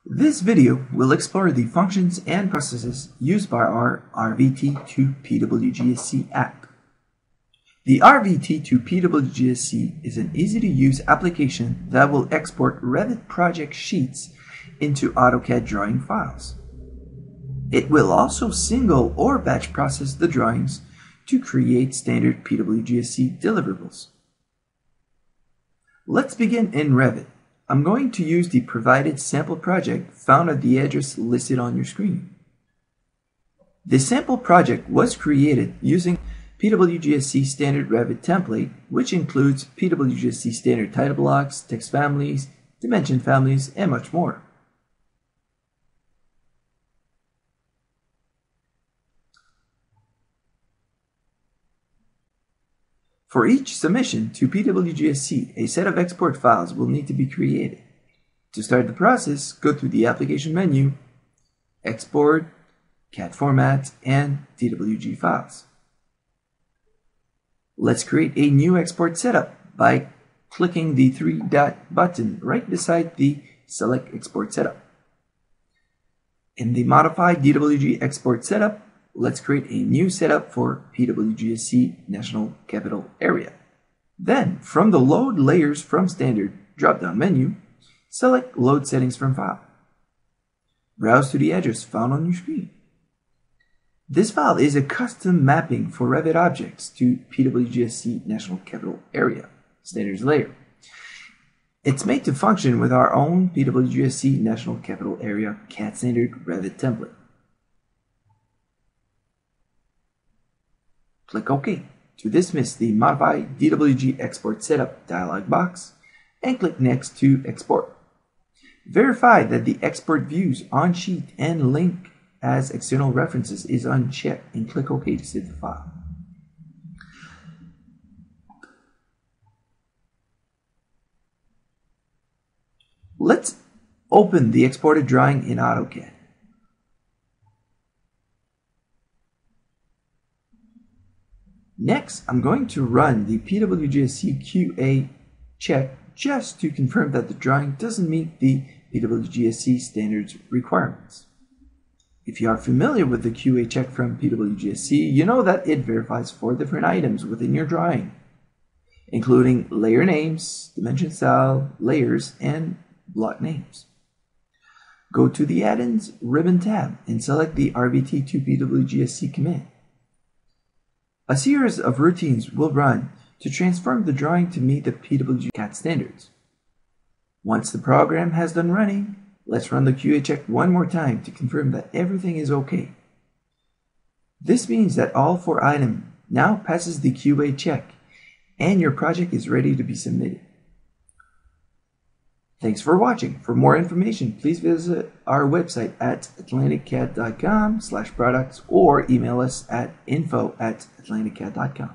This video will explore the functions and processes used by our RVT2DWG app. The RVT2DWG is an easy-to-use application that will export Revit project sheets into AutoCAD drawing files. It will also single or batch process the drawings to create standard PWGSC deliverables. Let's begin in Revit. I'm going to use the provided sample project found at the address listed on your screen. The sample project was created using PWGSC Standard Revit Template, which includes PWGSC Standard title blocks, text families, dimension families, and much more. For each submission to PWGSC, a set of export files will need to be created. To start the process, go to the Application menu, Export, CAD Format, and DWG Files. Let's create a new export setup by clicking the three-dot button right beside the Select Export Setup. In the Modify DWG Export Setup, let's create a new setup for PWGSC National Capital Area. Then, from the Load Layers from Standard drop-down menu, select Load Settings from File. Browse to the address found on your screen. This file is a custom mapping for Revit objects to PWGSC National Capital Area Standards layer. It's made to function with our own PWGSC National Capital Area CAD Standard Revit template. Click OK to dismiss the Modify DWG Export Setup dialog box and click Next to export. Verify that the export views on sheet and link as external references is unchecked and click OK to save the file. Let's open the exported drawing in AutoCAD. Next, I'm going to run the PWGSC QA check just to confirm that the drawing doesn't meet the PWGSC standards requirements. If you are familiar with the QA check from PWGSC, you know that it verifies 4 different items within your drawing, including layer names, dimension style, layers, and block names. Go to the Add-ins ribbon tab and select the RVT2DWGSC command. A series of routines will run to transform the drawing to meet the PWGSC standards. Once the program has done running, let's run the QA check one more time to confirm that everything is okay. This means that all 4 items now passes the QA check and your project is ready to be submitted. Thanks for watching. For more information, please visit our website at atlanticcad.com/products or email us at info@atlanticcad.com.